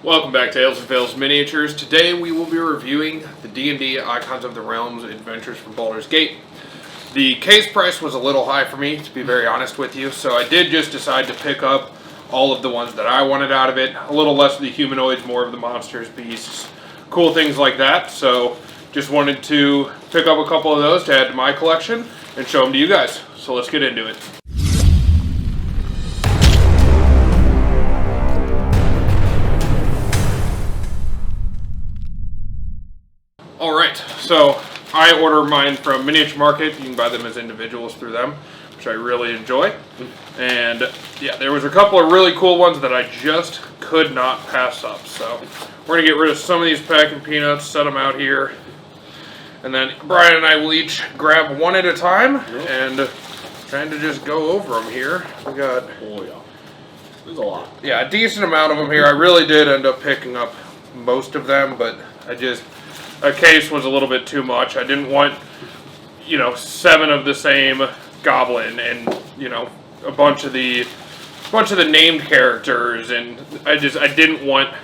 Welcome back to Tales and Fails Miniatures. Today we will be reviewing the D&D Icons of the Realms Adventures from Baldur's Gate. The case price was a little high for me, to be very honest with you, so I did just decide to pick up all of the ones that I wanted out of it. A little less of the humanoids, more of the monsters, beasts, cool things like that. So just wanted to pick up a couple of those to add to my collection and show them to you guys. So let's get into it. Alright, so I order mine from Miniature Market. You can buy them as individuals through them, which I really enjoy. And yeah, there was a couple of really cool ones that I just could not pass up. So we're going to get rid of some of these packing peanuts, set them out here. And then Brian and I will each grab one at a time and trying to just go over them here. We got... Oh yeah, there's a lot. Yeah, a decent amount of them here. I really did end up picking up most of them, but a case was a little bit too much. I didn't want, 7 of the same goblin and, a bunch of the named characters, and I didn't want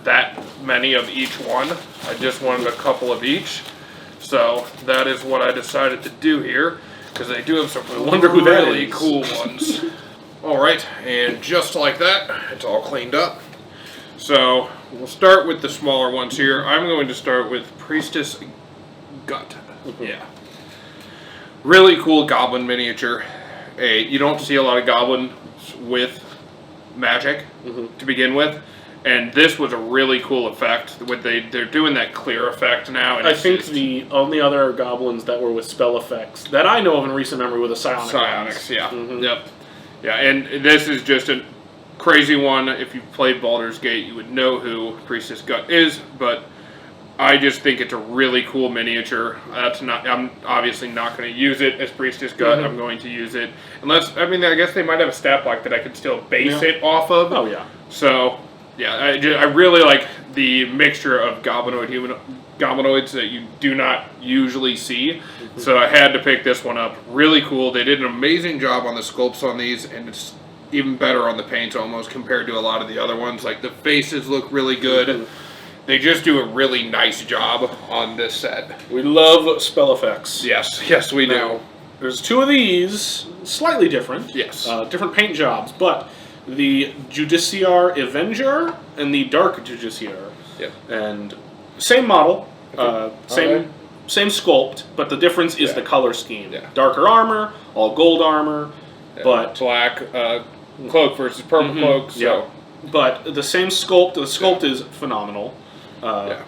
that many of each one. I just wanted a couple of each. So that is what I decided to do here, because they do have some really cool ones. Alright, and just like that, it's all cleaned up. So we'll start with the smaller ones here. I'm going to start with Priestess Gut. Yeah. Really cool goblin miniature. You don't see a lot of goblins with magic to begin with. And this was a really cool effect. They're doing that clear effect now. And I think the only other goblins that were with spell effects that I know of in recent memory were the Psionics, yeah. Yep. Yeah, and this is just a crazy one. If you've played Baldur's Gate, you would know who Priestess Gut is, but I just think it's a really cool miniature. I'm obviously not going to use it as Priestess Gut. I'm going to use it unless, I guess they might have a stat block that I could still base it off of. Oh yeah. So yeah, I really like the mixture of goblinoids that you do not usually see. So I had to pick this one up. Really cool. They did an amazing job on the sculpts on these, and it's even better on the paint almost compared to a lot of the other ones. Like the faces look really good. They just do a really nice job on this set. We love spell effects. Yes, we do. There's 2 of these, slightly different. Yes. Different paint jobs, but the Justiciar Avenger and the Dark Justiciar. Yep. And same model, same sculpt, but the difference is the color scheme. Yeah. Darker armor, all gold armor, but black cloak versus purple cloak. So. Yeah. But the same sculpt. The sculpt is phenomenal.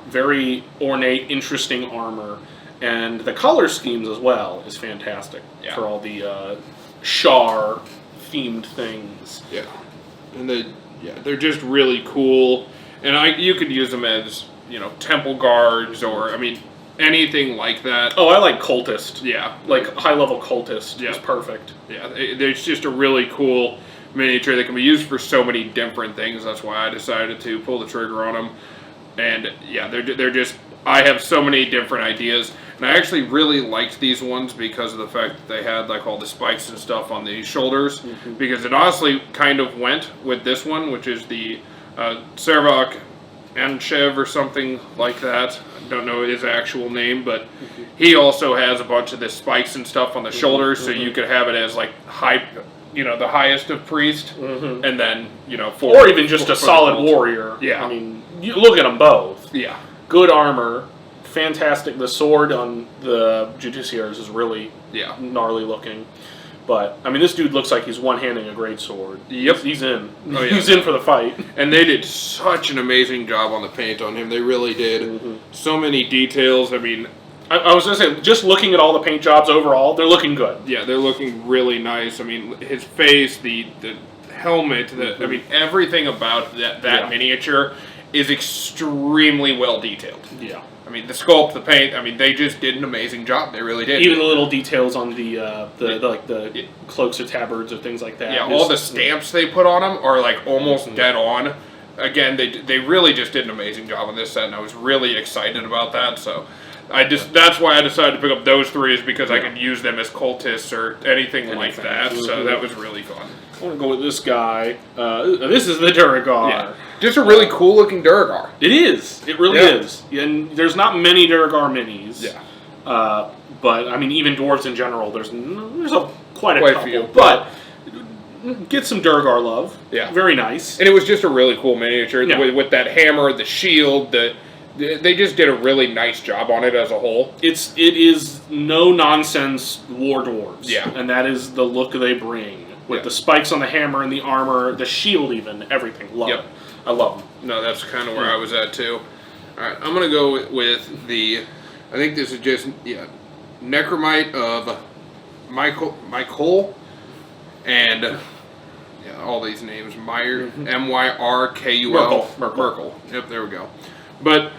Very ornate, interesting armor, and the color schemes as well is fantastic for all the Shar themed things. Yeah, and they're just really cool, and you could use them as temple guards or anything like that. Oh, I like cultist. Yeah, like high level cultist is perfect. Yeah, there's just a really cool miniature that can be used for so many different things. That's why I decided to pull the trigger on them. And yeah, they're just, I have so many different ideas, and I actually really liked these ones because of the fact that they had like all the spikes and stuff on the shoulders, because it honestly kind of went with this one, which is the Sarevok Anchev or something like that. I don't know his actual name, but he also has a bunch of the spikes and stuff on the shoulders, so you could have it as like high, the highest of priest, and then or even just a solid warrior. Yeah, you look at them both. Yeah, good armor, fantastic. The sword on the Justiciars is really gnarly looking. But this dude looks like he's one-handing a great sword. Yep, he's in. Oh, yeah. He's in for the fight. And they did such an amazing job on the paint on him. They really did. So many details. I was going to say, just looking at all the paint jobs overall, they're looking good. Yeah, they're looking really nice. His face, the helmet, everything about that miniature is extremely well detailed. Yeah. The sculpt, the paint, they just did an amazing job. They really did. Even the little details on the cloaks or tabards or things like that. Yeah, all the stamps they put on them are like almost dead on. Again, they really just did an amazing job on this set, and I was really excited about that. So that's why I decided to pick up those 3, is because I could use them as cultists or anything like that. So that was really fun. I want to go with this guy. This is the Duergar. Yeah. Just a really cool looking Duergar. It is. It really is. And there's not many Duergar minis. Yeah. But I mean, even dwarves in general, there's quite a couple. Few. But get some Duergar love. Yeah. Very nice. And it was just a really cool miniature with that hammer, the shield, they just did a really nice job on it as a whole. It is no nonsense war dwarves. Yeah. And that is the look they bring. With the spikes on the hammer and the armor, the shield even, everything. Love it. I love them. No, that's kind of where I was at too. Alright, I'm going to go with I think this is just, Necromite of Myrkul, and all these names, Myrkul. Myrkul. Yep, there we go. But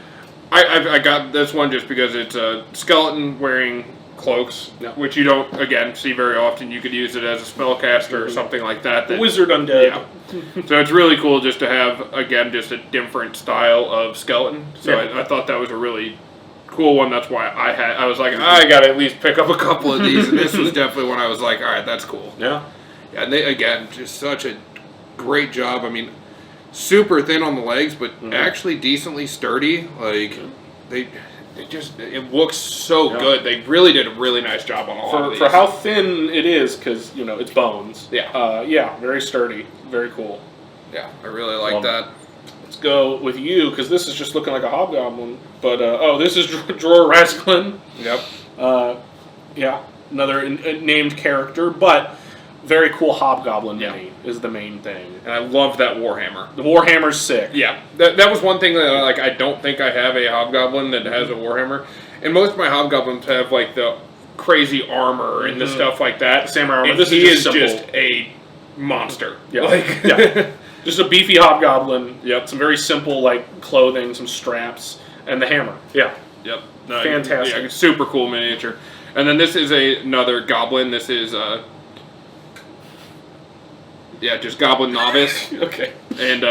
I got this one just because it's a skeleton wearing cloaks, which you don't, again, see very often. You could use it as a spellcaster or something like that. Wizard undead. Yeah. So it's really cool just to have, again, just a different style of skeleton. So I thought that was a really cool one. That's why I was like, I got to at least pick up a couple of these. And this was definitely one I was like, all right, that's cool. Yeah. Yeah, and they, again, just such a great job. I mean, super thin on the legs, but actually decently sturdy. Like, it looks so good. They really did a really nice job on all of these. For how thin it is, because, it's bones. Yeah. Very sturdy. Very cool. Yeah, I really like that. Let's go with you, because this is just looking like a hobgoblin. But, this is Dror Ragzlin. Yep. Another named character, but very cool hobgoblin mini is the main thing. And I love that Warhammer. The Warhammer's sick. Yeah, that was one thing that I don't think I have a hobgoblin that has a Warhammer. And most of my hobgoblins have like the crazy armor and the stuff like that. Samurai armor. And this is just just a monster. Yeah. Just a beefy hobgoblin. Yep. Some very simple clothing, some straps, and the hammer. Yeah. Yep. No, fantastic. Yeah, super cool miniature. And then this is another goblin. This is just Goblin Novice. Okay. And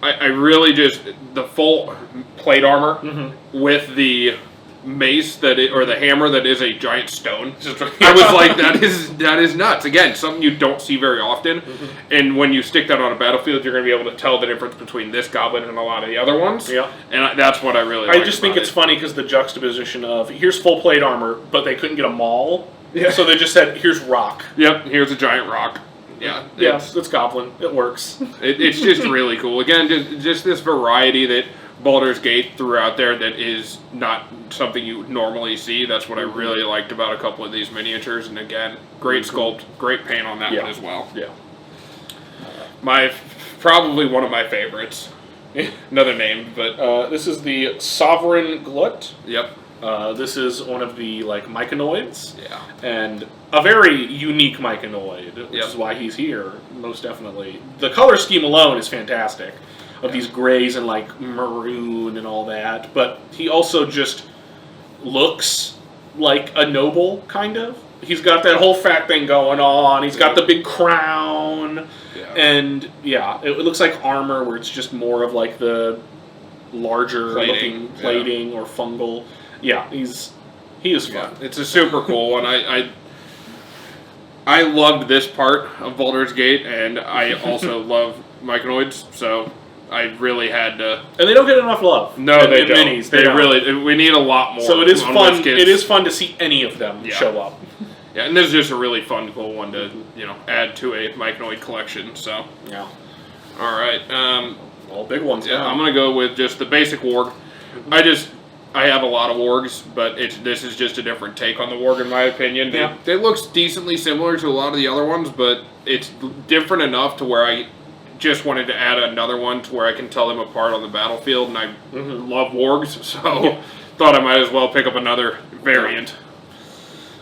I really just, the full plate armor with the mace or the hammer that is a giant stone. I was like, that is nuts. Again, something you don't see very often. And when you stick that on a battlefield, you're going to be able to tell the difference between this goblin and a lot of the other ones. Yeah. And that's what I really like. I just think it's funny because the juxtaposition of, here's full plate armor, but they couldn't get a maul. Yeah. So they just said, here's rock. Yep, here's a giant rock. Yeah, it's Goblin. It works. It's just really cool. Again, just this variety that Baldur's Gate threw out there that is not something you normally see. That's what I really liked about a couple of these miniatures. And again, great sculpt, great paint on that one as well. Yeah. Probably one of my favorites. Another name, but this is the Sovereign Glut. Yep. This is one of the myconoids. Yeah. And a very unique myconoid, which is why he's here, most definitely. The color scheme alone is fantastic, of these grays and maroon and all that. But he also just looks like a noble, kind of. He's got that whole fat thing going on. He's got the big crown. Yeah. And it looks like armor where it's just more of the larger looking plating or fungal. Yeah, he is fun. Yeah, it's a super cool one. I loved this part of Baldur's Gate, and I also love myconoids, so I really had to. And they don't get enough love. No, they don't. Minis, they really. We need a lot more. So it is fun. It is fun to see any of them show up. Yeah, and this is just a really fun, cool one to add to a myconoid collection. So yeah. All right. All big ones. Yeah, I'm gonna go with just the basic Worg. I have a lot of Worgs, but this is just a different take on the Worg, in my opinion. It looks decently similar to a lot of the other ones, but it's different enough to where I just wanted to add another one to where I can tell them apart on the battlefield, and I love Worgs, so thought I might as well pick up another variant.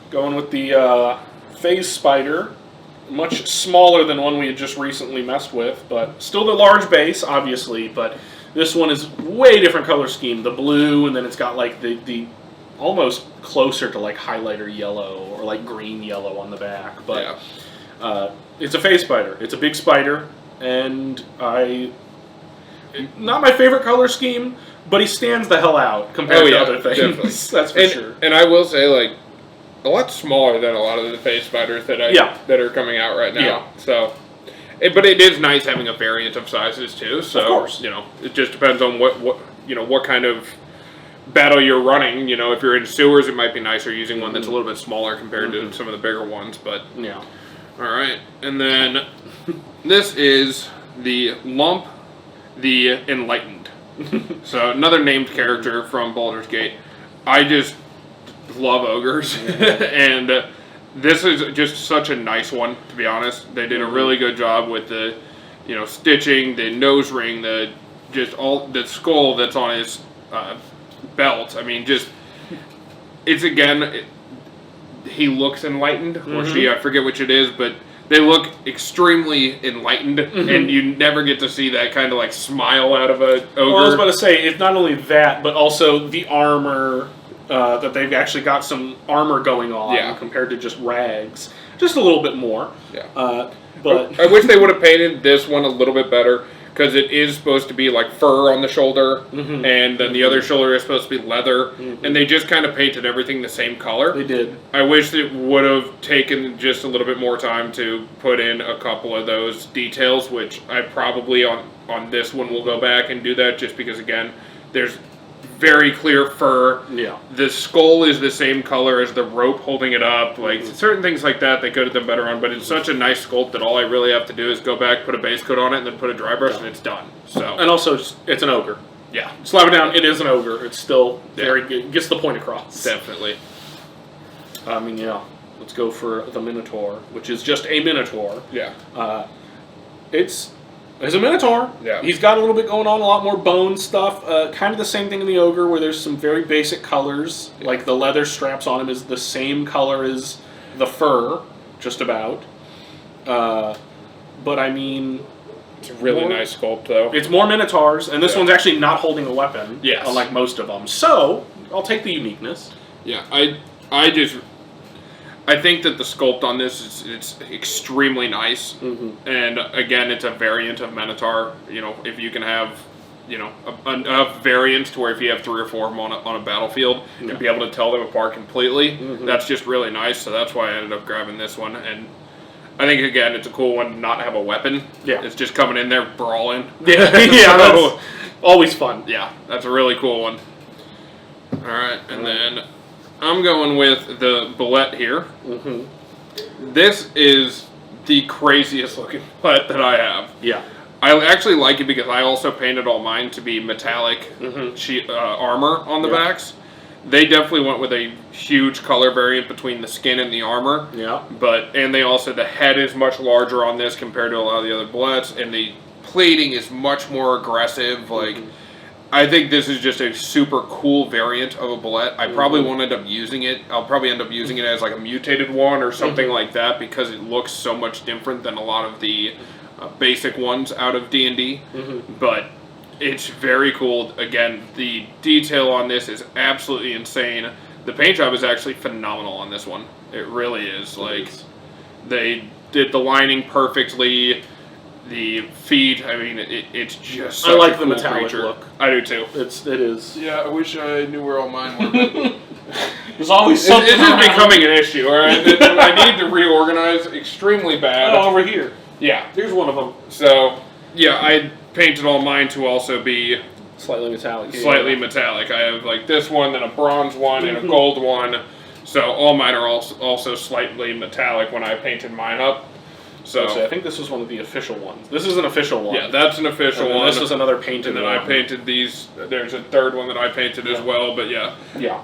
Going with the Phase Spider, much smaller than one we had just recently messed with, but still the large base, obviously, but this one is way different color scheme. The blue, and then it's got the almost closer to highlighter yellow or green yellow on the back. But it's a phase spider. It's a big spider, and not my favorite color scheme, but he stands the hell out compared to other things. Definitely. That's for sure. And I will say, a lot smaller than a lot of the phase spiders that are coming out right now. Yeah. So. But it is nice having a variant of sizes too. So of course. it just depends on what kind of battle you're running. If you're in sewers, it might be nicer using one that's a little bit smaller compared to some of the bigger ones. But yeah. All right, and then this is the Lump, the Enlightened. So another named character from Baldur's Gate. I just love ogres, and this is just such a nice one, to be honest. They did a really good job with the, stitching, the nose ring, all the skull that's on his belt. I mean, he looks enlightened, or she, I forget which it is, but they look extremely enlightened, and you never get to see that kind of like smile out of a ogre. Well, I was about to say, it's not only that, but also the armor. That they've actually got some armor going on compared to just rags. Just a little bit more. Yeah. But I wish they would have painted this one a little bit better, because it is supposed to be like fur on the shoulder, and then the other shoulder is supposed to be leather, and they just kind of painted everything the same color. They did. I wish it would have taken just a little bit more time to put in a couple of those details, which I probably on this one will go back and do that, just because, again, there's very clear fur. Yeah. The skull is the same color as the rope holding it up. Like, certain things like that they could have done better on, but it's such a nice sculpt that all I really have to do is go back, put a base coat on it, and then put a dry brush, and it's done. So. And also, it's an ogre. Yeah. Slap it down, it is an ogre. It's still very good. It gets the point across. Definitely. I mean, yeah. Let's go for the Minotaur, which is just a Minotaur. Yeah. It's a Minotaur. Yeah. He's got a little bit going on, a lot more bone stuff. Kind of the same thing in the Ogre, where there's some very basic colors. Yeah. Like the leather straps on him is the same color as the fur, just about. But I mean... It's a really nice sculpt, though. It's more Minotaurs, and this one's actually not holding a weapon. Yes. Unlike most of them. So, I'll take the uniqueness. Yeah, I think that the sculpt on this it's extremely nice, and again, it's a variant of Minotaur. If you can have, enough variants to where if you have 3 or 4 of them on a battlefield and be able to tell them apart completely, that's just really nice. So that's why I ended up grabbing this one, and I think again it's a cool one to not have a weapon. Yeah, it's just coming in there brawling. Yeah, that's always fun. Yeah, that's a really cool one. All right, and then I'm going with the Bulette here. This is the craziest looking Bulette that I have. Yeah. I actually like it because I also painted all mine to be metallic armor on the backs. They definitely went with a huge color variant between the skin and the armor. Yeah. And they also, the head is much larger on this compared to a lot of the other Bulettes, and the plating is much more aggressive. Like, I think this is just a super cool variant of a Bulette. I probably won't end up using it. I'll probably end up using it as like a mutated one or something like that, because it looks so much different than a lot of the basic ones out of D&D. But it's very cool. Again, the detail on this is absolutely insane. The paint job is actually phenomenal on this one. It really is. Like, they did the lining perfectly. The feet, I mean, it's just such I like a the cool metallic creature. look. I do too. It is. Yeah, I wish I knew where all mine were. There's always something. It's just becoming an issue, all right? I need to reorganize extremely bad. Oh, over here. Yeah. Here's one of them. So, yeah, I painted all mine to also be slightly metallic. Slightly metallic. I have like this one, then a bronze one, and a gold one. So all mine are also slightly metallic when I painted mine up. So I think this was one of the official ones. This is an official one. Yeah, that's an official one. This is another painted one. And then I painted these. There's a third one that I painted as well. But yeah,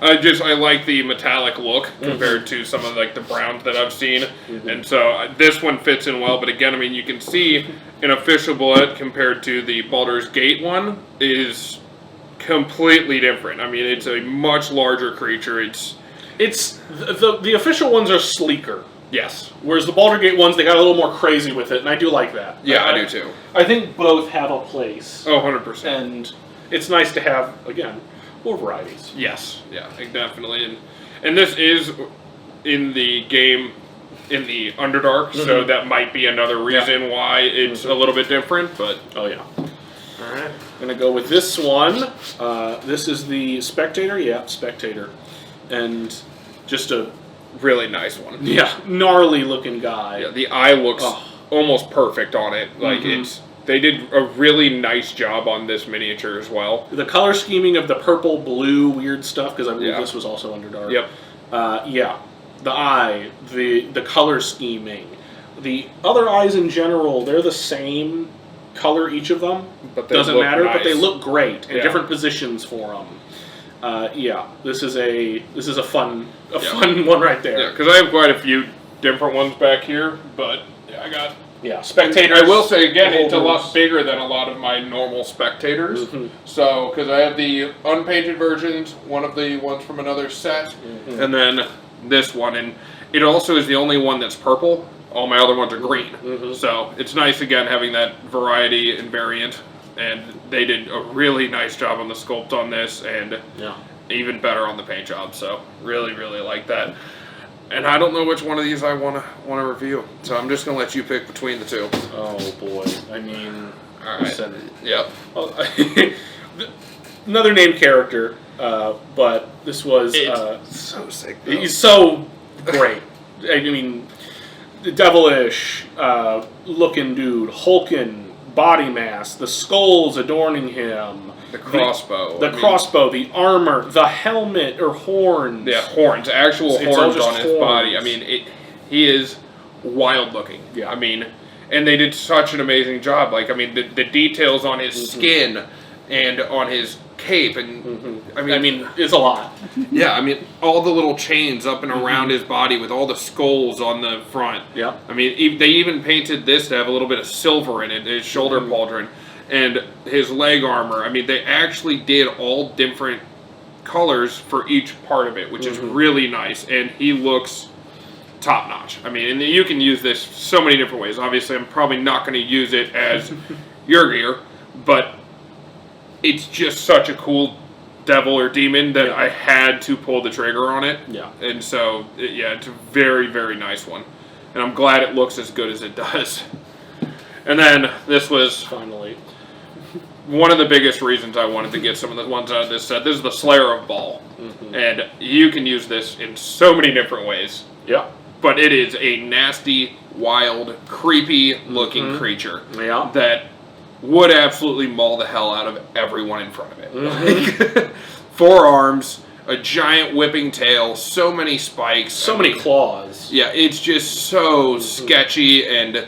I like the metallic look compared to some of like the browns that I've seen. And so this one fits in well. But again, I mean, you can see an official Bulette compared to the Baldur's Gate one is completely different. I mean, it's a much larger creature. It's the official ones are sleeker. Yes. Whereas the Baldur's Gate ones, they got a little more crazy with it, and I do like that. Yeah, I do too. I think both have a place. Oh, 100%. And it's nice to have, again, more varieties. Yes. Yeah, definitely. And this is in the game in the Underdark, so that might be another reason why it's a little bit different, but... Oh, yeah. All right. I'm going to go with this one. This is the Spectator. Yeah, Spectator. And just a... really nice one. Yeah, gnarly looking guy. Yeah, the eye looks almost perfect on it. Like they did a really nice job on this miniature as well. The color scheming of the purple, blue, weird stuff, because I believe this was also Underdark. Yep. The eye, the color scheming. The other eyes in general, they're the same color, each of them. But they doesn't look matter, nice. but they look great in different positions for them. This is a fun one right there. Yeah, because I have quite a few different ones back here, but I got. Yeah, Spectator. I will say again, it's a lot bigger than a lot of my normal Spectators. So, because I have the unpainted versions, one of the ones from another set, and then this one, and it also is the only one that's purple. All my other ones are green. So it's nice again having that variety and variant, and they did a really nice job on the sculpt on this, and even better on the paint job. So really, really like that. And I don't know which one of these I want to review, so I'm just gonna let you pick between the two. Oh boy! I mean, all right. Yep. Another named character, but this was so sick. Though. He's so great. I mean, the devilish looking dude, hulking body mass, the skulls adorning him. The crossbow. The crossbow, the armor, the helmet or horns. Yeah, horns. Actual horns on his horns. body. I mean, he is wild looking. Yeah. I mean, and they did such an amazing job. Like, I mean, the details on his skin and on his cape. And, I mean, it's a lot. Yeah, I mean, all the little chains up and around his body with all the skulls on the front. Yeah. I mean, they even painted this to have a little bit of silver in it, his shoulder pauldron. And his leg armor. I mean, they actually did all different colors for each part of it, which is really nice. And he looks top notch. I mean, and you can use this so many different ways. Obviously, I'm probably not going to use it as Yurgir, but it's just such a cool devil or demon that I had to pull the trigger on it. Yeah. And so, it's a very, very nice one. And I'm glad it looks as good as it does. And then this was finally one of the biggest reasons I wanted to get some of the ones out of this set. This is the Slayer of Bhaal. And you can use this in so many different ways. Yeah. But it is a nasty, wild, creepy looking creature that would absolutely maul the hell out of everyone in front of it. Like, 4 arms, a giant whipping tail, so many spikes. So many claws. Yeah, it's just so sketchy and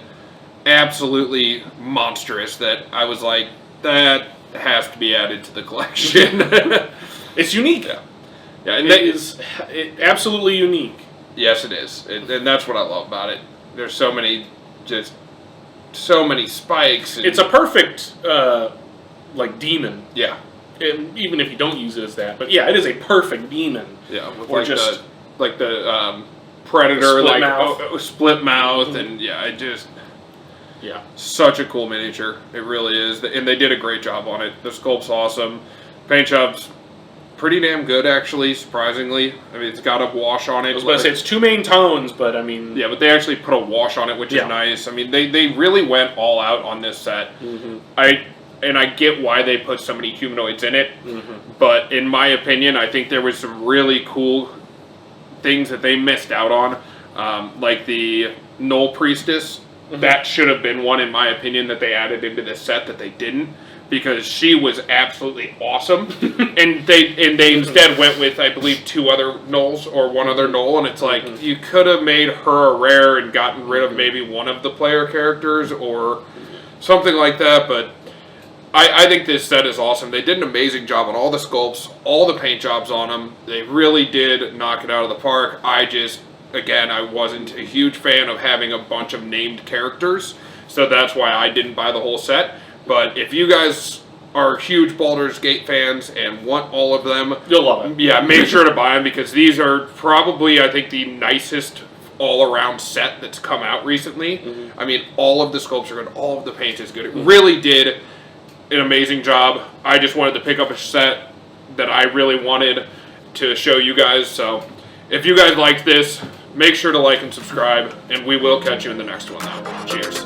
absolutely monstrous that I was like, that has to be added to the collection. It's unique. Yeah, and it is absolutely unique. Yes, it is, and that's what I love about it. There's so many spikes. And, it's a perfect demon. Yeah. And even if you don't use it as that, but yeah, it is a perfect demon. Yeah, with or like just the predator, split mouth. Split mouth, and such a cool miniature. It really is, and they did a great job on it. The sculpt's awesome. Paint job's pretty damn good, actually, surprisingly. I mean, it's got a wash on it. I was going to say, it's 2 main tones, but I mean... Yeah, but they actually put a wash on it, which is nice. I mean, they really went all out on this set. I get why they put so many humanoids in it, but in my opinion, I think there was some really cool things that they missed out on, like the Null Priestess. That should have been one, in my opinion, that they added into this set that they didn't, because she was absolutely awesome. and they instead went with, I believe, 2 other Nulls or 1 other Null, and it's like, you could have made her a rare and gotten rid of maybe one of the player characters or something like that, but I think this set is awesome. They did an amazing job on all the sculpts, all the paint jobs on them. They really did knock it out of the park. Again, I wasn't a huge fan of having a bunch of named characters, so that's why I didn't buy the whole set. But if you guys are huge Baldur's Gate fans and want all of them, you'll love it. Yeah, make sure to buy them, because these are probably, I think, the nicest all-around set that's come out recently. I mean, all of the sculpts are good, all of the paint is good. It really did an amazing job. I just wanted to pick up a set that I really wanted to show you guys, so if you guys liked this, make sure to like and subscribe, and we will catch you in the next one, though. Cheers.